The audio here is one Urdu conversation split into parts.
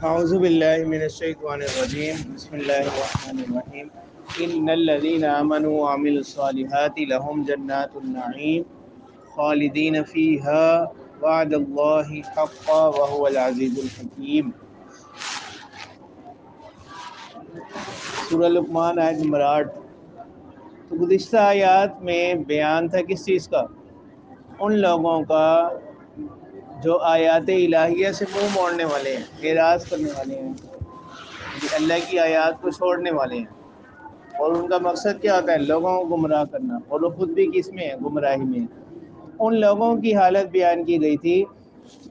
اعوذ باللہ من الشیطان الرجیم بسم اللہ الرحمن الرحیم ان الذین آمنوا وعملوا الصالحات لهم جنات النعیم خالدین فیہا وعد اللہ حقا وهو العزیز الحکیم۔ سورہ لقمان آیت نمبر 8۔ تو گزشتہ آیات میں بیان تھا کس چیز کا؟ ان لوگوں کا جو آیات الہیہ سے منہ موڑنے والے ہیں، اعراض کرنے والے ہیں، اللہ کی آیات کو چھوڑنے والے ہیں، اور ان کا مقصد کیا ہوتا ہے؟ لوگوں کو گمراہ کرنا، اور وہ خود بھی کس میں ہے؟ گمراہی میں۔ ان لوگوں کی حالت بیان کی گئی تھی،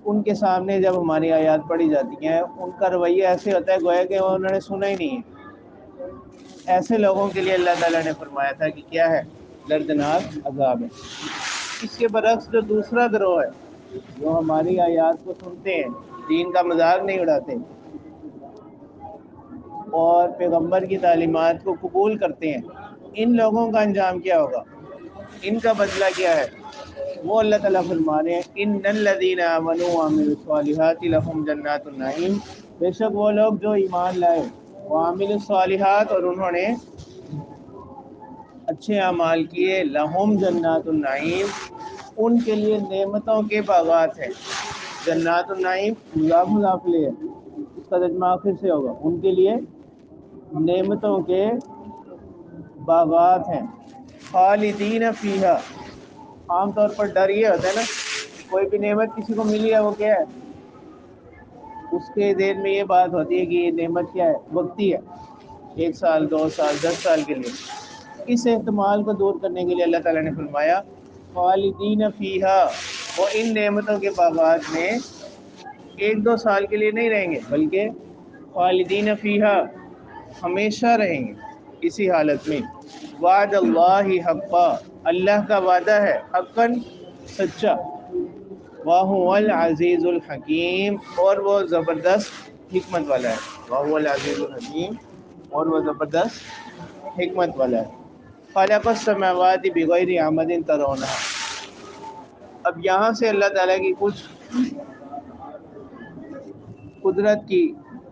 ان کے سامنے جب ہماری آیات پڑھی جاتی ہیں ان کا رویہ ایسے ہوتا ہے گویا کہ انہوں نے سنا ہی نہیں ہے۔ ایسے لوگوں کے لیے اللہ تعالیٰ نے فرمایا تھا کہ کیا ہے؟ دردناک عذاب ہے۔ اس کے برعکس جو دوسرا گروہ ہے، جو ہماری آیات کو سنتے ہیں، دین کا مذاق نہیں اڑاتے اور پیغمبر کی تعلیمات کو قبول کرتے ہیں، ان لوگوں کا انجام کیا ہوگا؟ ان کا بدلہ کیا ہے؟ وہ اللہ تعالیٰ فرما رہے ہیں ان الذین آمنوا وعملوا الصالحات لهم جنات النعیم، بے شک وہ لوگ جو ایمان لائے، وعملوا الصالحات، اور انہوں نے اچھے اعمال کیے، لہم جنات النعیم، ان کے لیے نعمتوں کے باغات ہیں۔ جنات النعیم مضاف مضاف لے ہے، اس کا ترجمہ آخر سے ہوگا، ان کے لیے نعمتوں کے باغات ہیں۔ خالدین فیہا، عام طور پر ڈر یہ ہوتا ہے نا، کوئی بھی نعمت کسی کو ملی ہے وہ کیا ہے؟ اس کے ذہن میں یہ بات ہوتی ہے کہ یہ نعمت کیا ہے؟ وقتی ہے، 1 سال 2 سال 10 سال کے لیے۔ اس احتمال کو دور کرنے کے لیے اللہ تعالیٰ نے فرمایا خالدین فیہا، وہ ان نعمتوں کے باغات میں 1 2 سال کے لیے نہیں رہیں گے، بلکہ خالدین فیہا، ہمیشہ رہیں گے اسی حالت میں۔ وعد اللہ حقا، اللہ کا وعدہ ہے، حقاً سچا۔ وَهُوَ الْعَزِيزُ الْحَكِيمُ، اور وہ زبردست حکمت والا ہے۔ وَهُوَ الْعَزِيزُ الْحَكِيمُ، اور وہ زبردست حکمت والا ہے۔ خلق السماوات بغیر عمد ترونها، اب یہاں سے اللہ تعالیٰ کی کچھ قدرت کی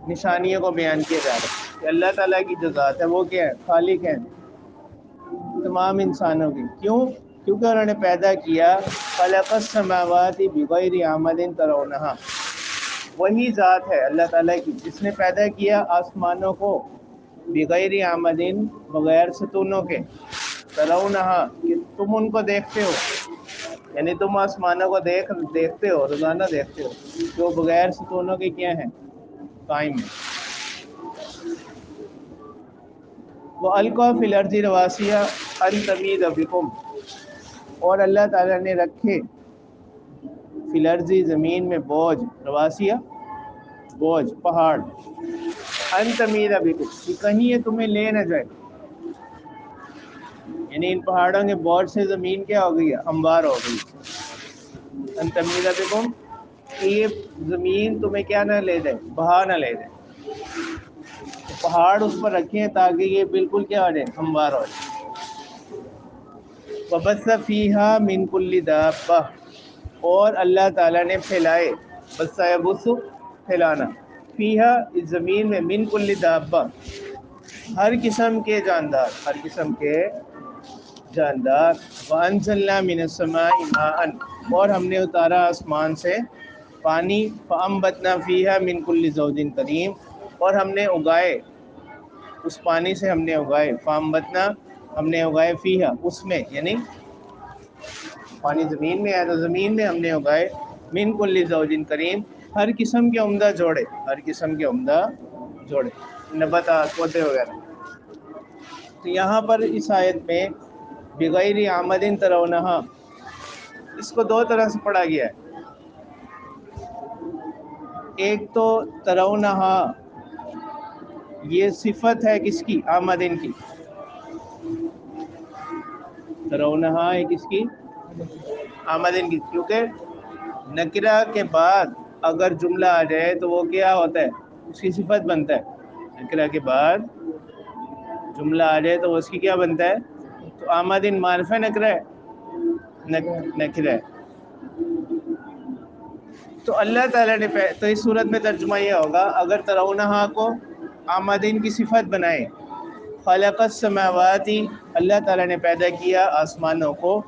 نشانیوں کو بیان کیا جا رہا ہے کہ اللہ تعالیٰ کی جو ذات ہے وہ کیا ہے؟ خالق ہے تمام انسانوں کی۔ کیوں؟ کیونکہ انہوں نے پیدا کیا خلق السماوات بغیر عمد ترونہا، وہی ذات ہے اللہ تعالیٰ کی جس نے پیدا کیا آسمانوں کو بغیر عمد، بغیر ستونوں کے، ترونہا، کہ تم ان کو دیکھتے ہو، یعنی تم آسمانوں کو دیکھتے ہو، روزانہ دیکھتے ہو، جو بغیر ستونوں کے کیا ہیں؟ قائم ہے۔ وَأَلْقَىٰ فِي الْأَرْضِ رَوَاسِيَ أَن تَمِيدَ بِكُمْ، اور اللہ تعالیٰ نے رکھے فی الارض، زمین میں، بوجھ، رواسیہ بوجھ، پہاڑ، ان تمید بکم، کہ کہیں یہ تمہیں لے نہ جائے، یعنی ان پہاڑوں کے بوجھ سے زمین کیا ہو گئی ہے؟ ہموار ہو گئی۔ ان تمید بکم، کہ یہ زمین تمہیں کیا نہ لے جائے؟ بہا نہ لے جائے۔ پہاڑ اس پر رکھے ہیں تاکہ یہ بالکل کیا ہو جائے؟ ہموار ہو جائے۔ وَبَثَّ فِيهَا مِن كُلِّ دَابَّةٍ، اور اللہ تعالیٰ نے پھیلائے، بث یبث، پھیلانا، فیہا، اس زمین میں، من کل دابہ، ہر قسم کے جاندار، ہر قسم کے جاندار۔ وَأَنزَلْنَا مِنَ السَّمَاءِ مَاءً، اور ہم نے اتارا آسمان سے پانی، فَأَنبَتْنَا فِيهَا مِن كُلِّ زَوْجٍ كَرِيمٍ، اور ہم نے اگائے اس پانی سے، ہم نے اگائے، فَأَنبَتْنَا، ہم نے اگائے، فیہا، اس میں، یعنی پانی زمین میں ہے تو زمین میں ہم نے اگائے، من کل زوج کریم، ہر قسم کے عمدہ جوڑے، ہر قسم کے عمدہ جوڑے، نباتات، پودے وغیرہ۔ تو یہاں پر اس آیت میں بغیر عمد ترونہا، اس کو 2 طرح سے پڑھا گیا ہے۔ ایک تو ترونہا، یہ صفت ہے کس کی؟ آمدن کی۔ ترونہا ہے کس کی؟ آمدن کی، کیونکہ نکرہ کے بعد اگر جملہ آ جائے تو وہ کیا ہوتا ہے؟ اس کی صفت بنتا ہے۔ نکرہ کے بعد جملہ آ جائے تو اس کی کیا بنتا ہے؟ تو آمدن معرفہ نکرہ ہے، نکرہ ہے۔ تو اللہ تعالیٰ نے تو اس صورت میں ترجمہ یہ ہوگا، اگر ترونہا کو آمدین کی صفت بنائے، خلق السماواتی، اللہ تعالیٰ نے پیدا کیا آسمانوں کو،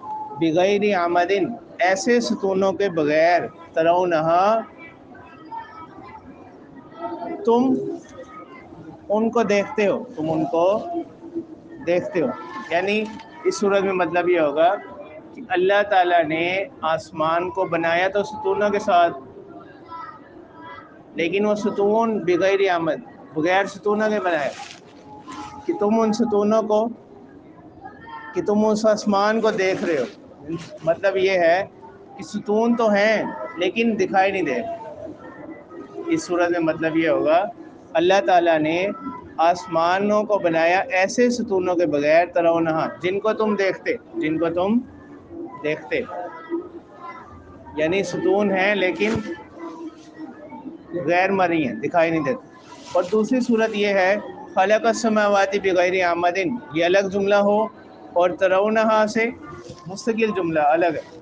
بغیر آمدن، ایسے ستونوں کے بغیر، ترونہا، تم ان کو دیکھتے ہو، تم ان کو دیکھتے ہو. یعنی اس صورت میں مطلب یہ ہوگا کہ اللہ تعالیٰ نے آسمان کو بنایا تو ستونوں کے ساتھ، لیکن وہ ستون بغیر آمد، بغیر ستونوں کے بنائے، کہ تم ان ستونوں کو، کہ تم اس آسمان کو دیکھ رہے ہو. مطلب یہ ہے کہ ستون تو ہیں لیکن دکھائی نہیں دے. اس صورت میں مطلب یہ ہوگا اللہ تعالیٰ نے آسمانوں کو بنایا ایسے ستونوں کے بغیر، ترونہا، جن کو تم دیکھتے، جن کو تم دیکھتے. یعنی ستون ہیں لیکن غیر مرئی ہیں، دکھائی نہیں دیتے. اور دوسری صورت یہ ہے خلق السماوات بغیر آمدن، یہ الگ جملہ ہو، اور ترونہا سے مستقل جملہ الگ ہے.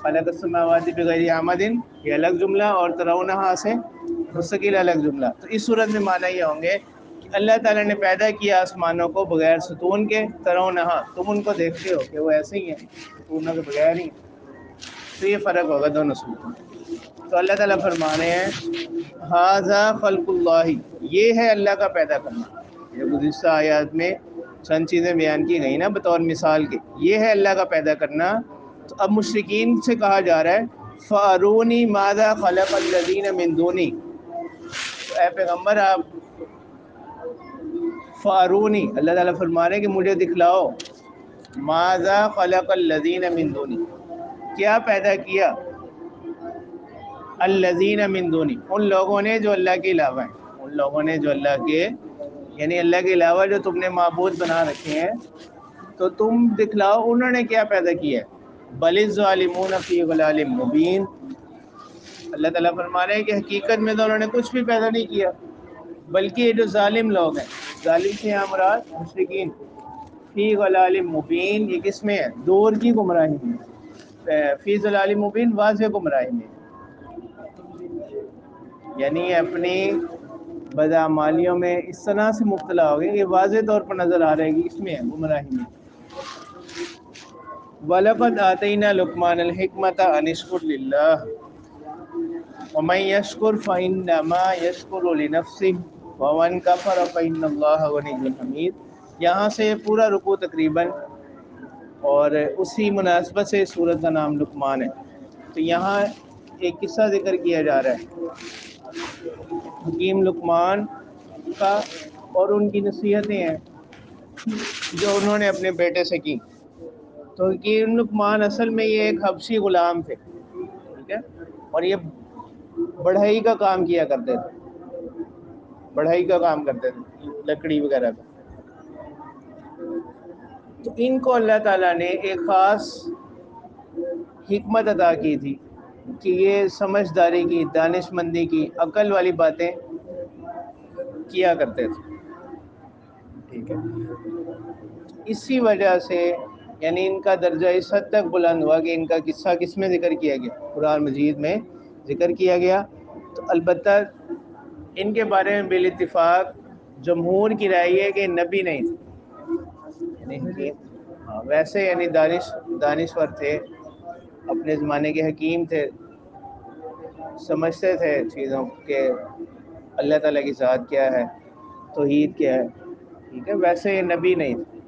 خلق السماوات بغیر آمدن یہ الگ جملہ، اور ترونہا سے مستقل الگ جملہ. تو اس صورت میں معنی یہ ہوں گے کہ اللہ تعالیٰ نے پیدا کیا آسمانوں کو بغیر ستون کے، ترونہا، تم ان کو دیکھتے ہو کہ وہ ایسے ہی ہیں، ستونوں کے بغیر ہی. تو یہ فرق ہوگا دونوں صورتوں میں. تو اللہ تعالیٰ فرما رہے ہیں ھذا خلق اللہ، یہ ہے اللہ کا پیدا کرنا. یہ گزشتہ آیات میں چند چیزیں بیان کی گئی نا بطور مثال کے، یہ ہے اللہ کا پیدا کرنا. تو اب مشرکین سے کہا جا رہا ہے فارونی ماذا خلق الذین من دونی، تو اے پیغمبر آپ فارونی، اللہ تعالیٰ فرما رہے ہیں کہ مجھے دکھلاؤ، ماذا خلق الذین من دونی، کیا پیدا کیا الذین من دونی، ان لوگوں نے جو اللہ کے علاوہ ہیں، ان لوگوں نے جو اللہ کے، یعنی اللہ کے علاوہ جو تم نے معبود بنا رکھے ہیں، تو تم دکھلاؤ انہوں نے کیا پیدا کیا ہے. بل الظالمون فی ضلال مبین، اللہ تعالیٰ فرما رہے ہیں کہ حقیقت میں تو انہوں نے کچھ بھی پیدا نہیں کیا، بلکہ یہ جو ظالم لوگ ہیں، ظالم سے یہاں مراد مشرکین، فی ضلال مبین، یہ کس میں ہے؟ دور کی گمراہی میں، فی ضلال مبین واضح گمراہی میں. یعنی اپنی بدعمالیوں میں اس طرح سے مبتلا ہو گئے، یہ واضح طور پر نظر آ رہا ہے کہ اس میں ہے، گمراہی میں. وَلَقَدْ آتَيْنَا لُقْمَانَ الْحِكْمَةَ أَنِ اشْكُرْ لِلَّهِ وَمَنْ يَشْكُرْ فَإِنَّمَا يَشْكُرُ لِنَفْسِهِ وَمَنْ كَفَرَ فَإِنَّ اللَّهَ غَنِيٌّ حَمِيدٌ. یہاں سے پورا رکوع تقریباً، اور اسی مناسبت سے سورت کا نام لقمان ہے. تو یہاں ایک قصہ ذکر کیا جا رہا ہے حکیم لقمان کا، اور ان کی نصیحتیں ہیں جو انہوں نے اپنے بیٹے سے کی. تو حکیم لقمان اصل میں یہ ایک حبشی غلام تھے، ٹھیک ہے، اور یہ بڑھئی کا کام کیا کرتے تھے، بڑھئی کا کام کرتے تھے، لکڑی وغیرہ کا. تو ان کو اللہ تعالیٰ نے ایک خاص حکمت عطا کی تھی کہ یہ سمجھداری کی، دانش مندی کی، عقل والی باتیں کیا کرتے تھے، ٹھیک ہے. اسی وجہ سے یعنی ان کا درجہ اس حد تک بلند ہوا کہ ان کا قصہ کس میں ذکر کیا گیا؟ قرآن مجید میں ذکر کیا گیا. تو البتہ ان کے بارے میں بالاتفاق جمہور کی رائے ہے کہ نبی نہیں تھے، یعنی ویسے یعنی دانشور تھے، اپنے زمانے کے حکیم تھے، سمجھتے تھے چیزوں کہ اللہ تعالیٰ کی ذات کیا ہے، توحید کیا ہے، ٹھیک ہے. ویسے یہ نبی نہیں تھے،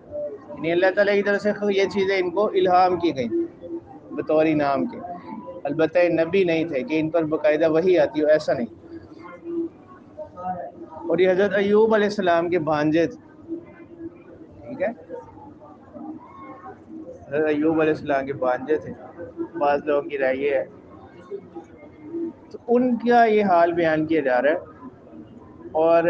یعنی اللہ تعالیٰ کی طرف سے یہ چیزیں ان کو الہام کی گئیں بطور انعام کے. البتہ یہ نبی نہیں تھے کہ ان پر باقاعدہ وحی آتی ہو، ایسا نہیں. اور یہ حضرت ایوب علیہ السلام کے بھانجے تھے، ٹھیک ہے، حضرت ایوب علیہ السلام کے بھانجے تھے، بعض لوگوں کی رائے یہ ہے. تو ان کا یہ حال بیان کیا جا رہا ہے. اور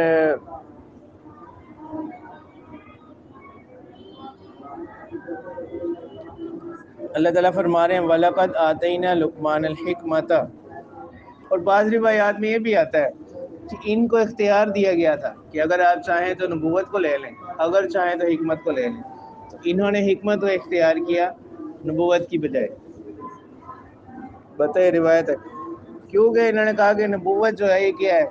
اللہ تعالیٰ فرما رہے ہیں وَلَقَدْ آتَيْنَا لُقْمَانَ الْحِكْمَةَ، اور بعض روایات میں یہ بھی آتا ہے کہ ان کو اختیار دیا گیا تھا کہ اگر آپ چاہیں تو نبوت کو لے لیں، اگر چاہیں تو حکمت کو لے لیں. تو انہوں نے حکمت کو اختیار کیا نبوت کی بجائے، بتائے روایت ہے. کیونکہ انہوں نے کہا کہ نبوت جو ہے یہ کیا ہے،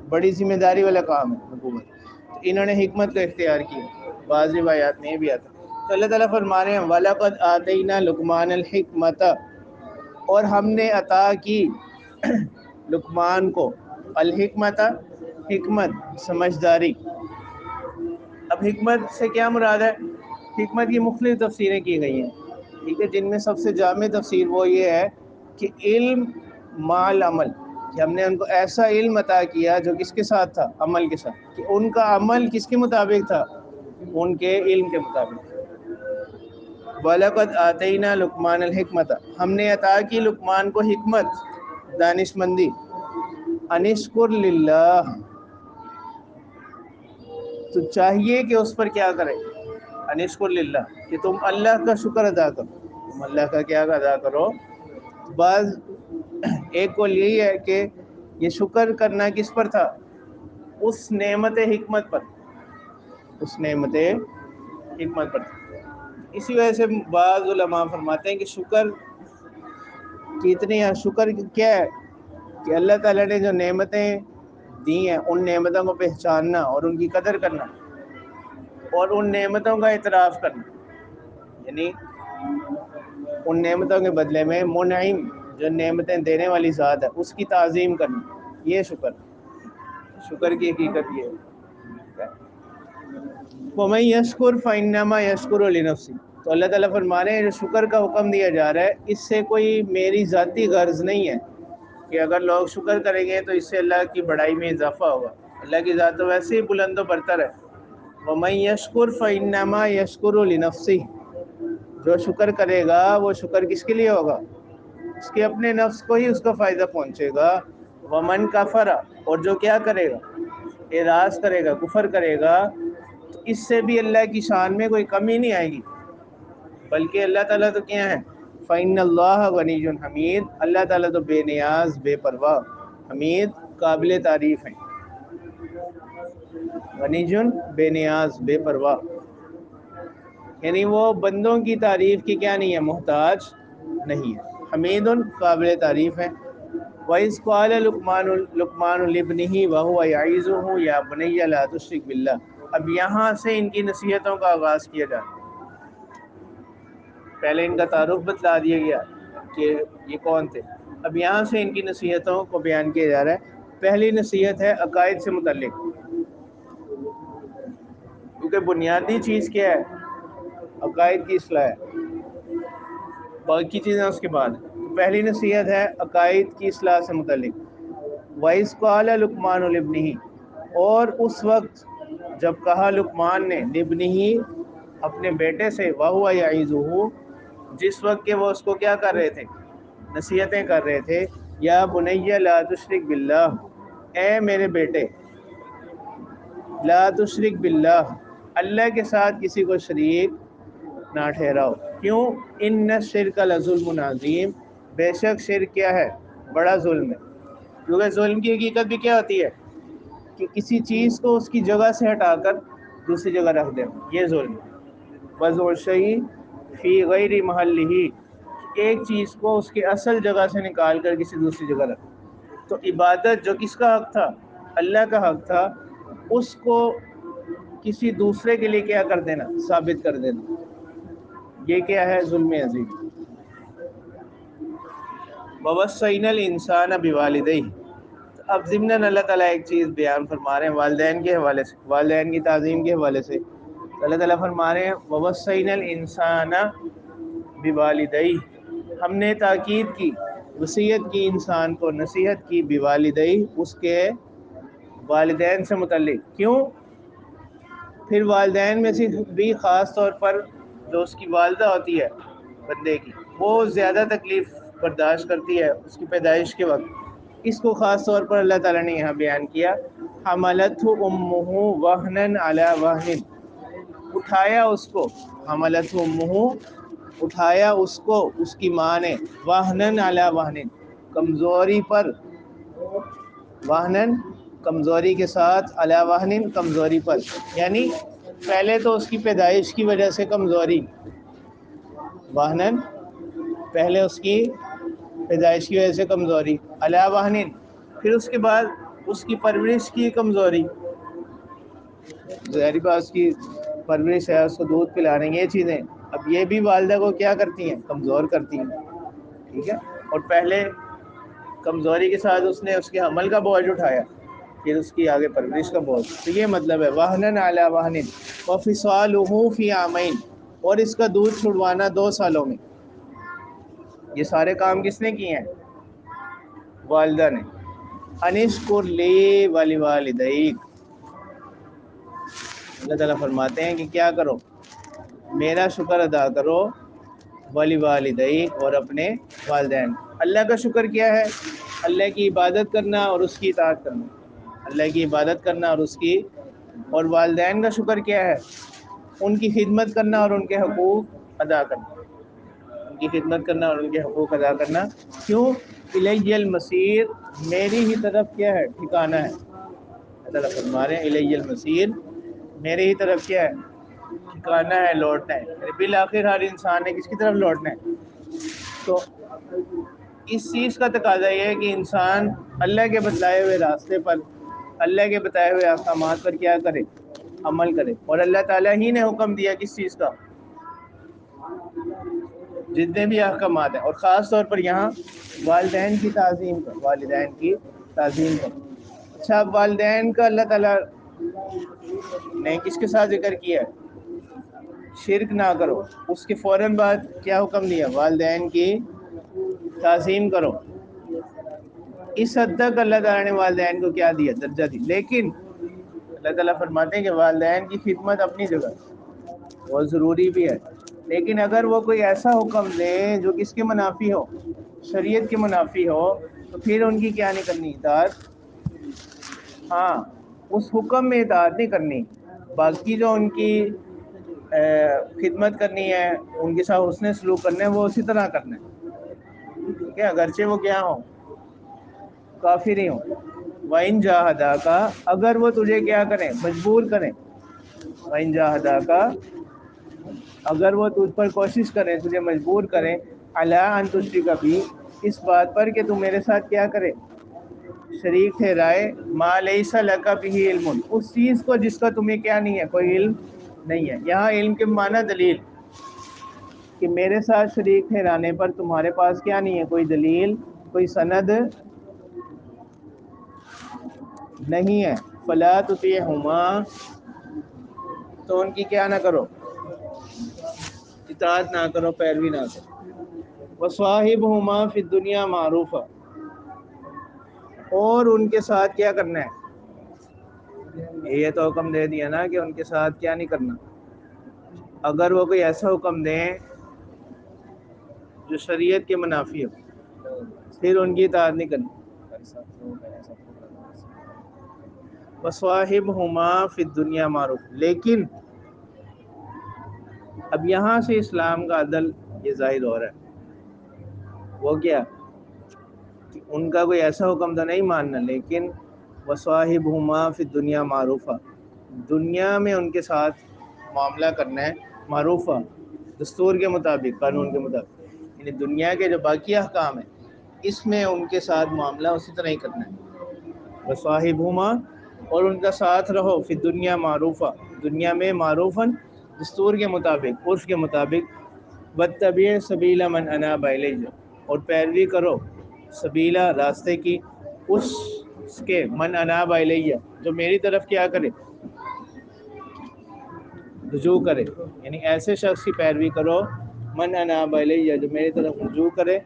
بڑی ذمہ داری والا کام ہے نبوت، تو انہوں نے حکمت کا اختیار کیا، بعض روایات میں یہ بھی آتا ہے۔ تو اللہ تعالیٰ فرما رہے ہیں وَلَقَدْ آتَيْنَا لُقْمَانَ الْحِكْمَةَ، اور ہم نے عطا کی لقمان کو الحکمت، حکمت سمجھداری۔ اب حکمت سے کیا مراد ہے؟ حکمت کی مختلف تفسیریں کی گئی ہیں، ٹھیک ہے، جن میں سب سے جامع تفسیر وہ یہ ہے کہ علم مال عمل، کہ ہم نے ان کو ایسا علم عطا کیا جو کس کے ساتھ تھا؟ عمل کے ساتھ، کہ ان کا عمل کس کے مطابق تھا؟ ان کے علم کے مطابق۔ وَلَقَدْ آتَيْنَا لُقْمَانَ الْحِكْمَةَ، ہم نے عطا کی لقمان کو حکمت، دانشمندی۔ ان اشکر للہ، تو چاہیے کہ اس پر کیا کرے؟ ان اشکر للہ، کہ تم اللہ کا شکر ادا کرو، تم اللہ کا کیا ادا کرو؟ بعض ایک قول یہی ہے کہ یہ شکر کرنا کس پر تھا؟ اس نعمت حکمت پر، اس نعمت حکمت پر تھا۔ اسی وجہ سے بعض علماء فرماتے ہیں کہ شکر کتنی ہے، شکر کیا ہے کہ اللہ تعالیٰ نے جو نعمتیں دی ہیں ان نعمتوں کو پہچاننا اور ان کی قدر کرنا، اور ان نعمتوں کا اعتراف کرنا، یعنی ان نعمتوں کے بدلے میں منعم جو نعمتیں دینے والی ذات ہے اس کی تعظیم کرنا، یہ شکر کی حقیقت یہ ہے۔ وَمَن يَشْكُرْ فَإِنَّمَا يَشْكُرُ لِنَفْسِهِ، تو اللہ تعالیٰ فرما رہے ہیں جو شکر کا حکم دیا جا رہا ہے اس سے کوئی میری ذاتی غرض نہیں ہے کہ اگر لوگ شکر کریں گے تو اس سے اللہ کی بڑائی میں اضافہ ہوگا، اللہ کی ذات تو ویسے ہی بلند و برتر ہے۔ وَمَن يَشْكُرْ فَإِنَّمَا يَشْكُرُ لِنَفْسِهِ، جو شکر کرے گا وہ شکر کس کے لیے ہوگا؟ اس کے اپنے نفس کو ہی اس کا فائدہ پہنچے گا۔ وَمَن كَفَرَ، اور جو کیا کرے گا؟ اعراض کرے گا، کفر کرے گا، تو اس سے بھی اللہ کی شان میں کوئی کمی نہیں آئے گی، بلکہ اللہ تعالیٰ تو کیا ہے؟ فَإِنَّ اللَّهَ غَنِيٌّ حَمِيدٌ، اللہ تعالیٰ تو بے نیاز، بے پرواہ، حمید قابل تعریف ہیں۔ غنی، بے نیاز، بے پرواہ، یعنی وہ بندوں کی تعریف کی کیا نہیں ہے؟ محتاج نہیں ہے۔ حمید قابل تعریف ہے۔ وَإِذْ قَالَ لُقْمَانُ لِابْنِهِ وَهُوَ يَعِظُهُ يَا بُنَيَّ لَا تُشْرِكْ بِاللَّهِ، اب یہاں سے ان کی نصیحتوں کا آغاز کیا جاتا ہے۔ پہلے ان کا تعارف بتلا دیا گیا کہ یہ کون تھے، اب یہاں سے ان کی نصیحتوں کو بیان کیا جا رہا ہے۔ پہلی نصیحت ہے عقائد سے متعلق، کیونکہ بنیادی چیز کیا ہے؟ عقائد کی اصلاح ہے، باقی چیزیں اس کے بعد۔ پہلی نصیحت ہے عقائد کی اصلاح سے متعلق۔ وَإِذْ قَالَ لُقْمَانُ لِابْنِهِ، اور اس وقت جب کہا لقمان نے، لِابْنِهِ اپنے بیٹے سے، وَهُوَ يَعِظُهُ جس وقت کہ وہ اس کو کیا کر رہے تھے؟ نصیحتیں کر رہے تھے۔ یا بنی لا تشرک باللہ، اے میرے بیٹے، لا تشرک باللہ، اللہ کے ساتھ کسی کو شریک نہ ٹھہراؤ۔ کیوں؟ ان الشرک لظلم عظیم، بے شک شرک کیا ہے؟ بڑا ظلم ہے۔ کیونکہ ظلم کی حقیقت بھی کیا ہوتی ہے؟ کہ کسی چیز کو اس کی جگہ سے ہٹا کر دوسری جگہ رکھ دینا، یہ ظلم ہے۔ وضع الشیء فی غیر محلہ، ایک چیز کو اس کے اصل جگہ سے نکال کر کسی دوسری جگہ رکھ۔ تو عبادت جو کس کا حق تھا؟ اللہ کا حق تھا، اس کو کسی دوسرے کے لیے کیا کر دینا؟ ثابت کر دینا، یہ کیا ہے؟ ظلم عظیم۔ وَوَصَّيْنَا الْإِنسَانَ بِوَالِدَيْهِ، اب ضمناً اللہ تعالیٰ ایک چیز بیان فرما رہے ہیں والدین کے حوالے سے، والدین کی تعظیم کے حوالے سے۔ اللہ تعالیٰ فرما رہے ہیں وَوَصَّيْنَا الْإِنسَانَ بِوَالِدَيْهِ، ہم نے تاکید کی، وصیت کی انسان کو، نصیحت کی، بِوَالِدَيْهِ اس کے والدین سے متعلق۔ کیوں؟ پھر والدین میں سے بھی خاص طور پر جو اس کی والدہ ہوتی ہے بندے کی، وہ زیادہ تکلیف برداشت کرتی ہے اس کی پیدائش کے وقت، اس کو خاص طور پر اللہ تعالیٰ نے یہاں بیان کیا۔ حملتہ امہ وہنن علی وہن، اٹھایا اس کو، حملتہ امہ اٹھایا اس کو اس کی ماں نے، وہنن علی وہن کمزوری پر، وہنن کمزوری کے ساتھ، علی وہن کمزوری پر، یعنی پہلے تو اس کی پیدائش کی وجہ سے کمزوری، وہنن پہلے اس کی پیدائش کی وجہ سے کمزوری، علی وہن، پھر اس کے بعد اس کی پرورش کی کمزوری، ظاہری بات کی پرورش ہے، اس کو دودھ پلانے، یہ چیزیں اب یہ بھی والدہ کو کیا کرتی ہیں، کمزور کرتی ہیں، ٹھیک ہے. اور پہلے کمزوری کے ساتھ اس نے اس کے حمل کا بوجھ اٹھایا، پھر اس کی آگے پرورش کا بوجھ. تو یہ مطلب ہے وہنن علی وہن وفصالہ فی عامین، اور اس کا دودھ چھڑوانا 2 سالوں میں. یہ سارے کام کس نے کیے ہیں؟ والدہ نے. انشکر لی ولوالدیک، اللہ تعالیٰ فرماتے ہیں کہ کیا کرو، میرا شکر ادا کرو، ولوالدیک، اور اپنے والدین. اللہ کا شکر کیا ہے؟ اللہ کی عبادت کرنا اور اس کی اطاعت کرنا، اللہ کی عبادت کرنا اور اس کی. اور والدین کا شکر کیا ہے؟ ان کی خدمت کرنا اور ان کے حقوق ادا کرنا، ان کی خدمت کرنا اور ان کے حقوق ادا کرنا. کیوں؟ الی المصیر، میری ہی طرف کیا ہے، ٹھکانہ ہے. اللہ تعالیٰ فرما رہے ہیں الی المصیر، میرے ہی طرف کیا ہے، ٹھکانہ ہے، لوٹنا ہے. بالآخر ہر انسان نے کس کی طرف لوٹنا ہے؟ تو اس چیز کا تقاضا یہ ہے کہ انسان اللہ کے بتلائے ہوئے راستے پر، اللہ کے بتائے ہوئے احکامات پر کیا کرے، عمل کرے. اور اللہ تعالیٰ ہی نے حکم دیا کس چیز کا، جتنے بھی احکامات ہیں، اور خاص طور پر یہاں والدین کی تعظیم کا، والدین کی تعظیم کا. اچھا، اب والدین کا اللہ تعالیٰ نے کس کے ساتھ ذکر کیا ہے؟ شرک نہ کرو. اس کے فوراً بعد کیا حکم دیا؟ والدین کی تعظیم کرو. اس حد تک اللہ تعالیٰ نے والدین کو کیا دیا؟ درجہ دی. لیکن اللہ تعالیٰ فرماتے ہیں کہ والدین کی خدمت اپنی جگہ بہت ضروری بھی ہے، لیکن اگر وہ کوئی ایسا حکم دے جو کس کے منافی ہو، شریعت کے منافی ہو، تو پھر ان کی کیا نہیں کرنی؟ اطاعت. ہاں، اس حکم میں اطاعت نہیں کرنی، باقی جو ان کی خدمت کرنی ہے، ان کے ساتھ حسن سلوک کرنا ہے، وہ اسی طرح کرنا ہے، ٹھیک ہے، اگرچہ وہ کیا ہوں، کافر ہی ہوں. وَإِن جَاهَدَاكَ، اگر وہ تجھے کیا کریں، مجبور کریں. وَإِن جَاهَدَاكَ، اگر وہ تجھ پر کوشش کریں، تجھے مجبور کریں، عَلَىٰ أَن تُشْرِكَ بِي، اس بات پر کہ تم میرے ساتھ کیا کرے، شریک ٹھہرائے، مَا لَيْسَ لَكَ بِهِ عِلْمٌ، اس چیز کو جس کا تمہیں کیا نہیں ہے، کوئی علم نہیں ہے. یہاں علم کے معنی دلیل، کہ میرے ساتھ شریک ٹھہرانے پر تمہارے پاس کیا نہیں ہے، کوئی دلیل، کوئی سند نہیں ہے. فَلَا تُطِعْهُمَا، تو ان کی کیا نہ کرو، اطاعت نہ کرو، پیروی نہ کرو. وَصَاحِبْهُمَا فِي الدُّنْيَا مَعْرُوفًا، اور ان کے ساتھ کیا کرنا ہے، یہ تو حکم دے دیا نا کہ ان کے ساتھ کیا نہیں کرنا. اگر وہ کوئی ایسا حکم دیں جو شریعت کے منافی ہو، پھر ان کی اطاعت نہیں کرنی. وَصَاحِبْهُمَا فِي الدُّنْيَا مَعْرُوفًا، لیکن اب یہاں سے اسلام کا عدل یہ ظاہر ہو رہا ہے. وہ کیا، کہ ان کا کوئی ایسا حکم تو نہیں ماننا، لیکن وَصَاحِبْهُمَا فِي الدُّنْيَا مَعْرُوفًا، دنیا میں ان کے ساتھ معاملہ کرنا ہے معروفہ، دستور کے مطابق، قانون کے مطابق. یعنی دنیا کے جو باقی احکام ہیں اس میں ان کے ساتھ معاملہ اسی طرح ہی کرنا ہے. وَصَاحِبْهُمَا، اور ان کا ساتھ رہو، فی الدنیا معروفہ، دنیا میں معروفاً، دستور کے مطابق، عرف کے مطابق. وَاتَّبِعْ سَبِيلَ مَنْ أَنَابَ إِلَيَّ، اور پیروی کرو سبیلا، راستے کی، اس کے، من اناب الیہ، جو میری طرف کیا کرے، رجوع کرے. یعنی ایسے شخص کی پیروی کرو، من اناب الیہ، جو میری طرف رجوع کرے.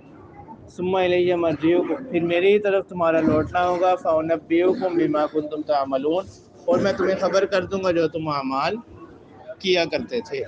ثم الیہ مرجعکم، پھر میری ہی طرف تمہارا لوٹنا ہوگا. فانبئکم بما کنتم تعملون، اور میں تمہیں خبر کر دوں گا جو تم اعمال کیا کرتے تھے.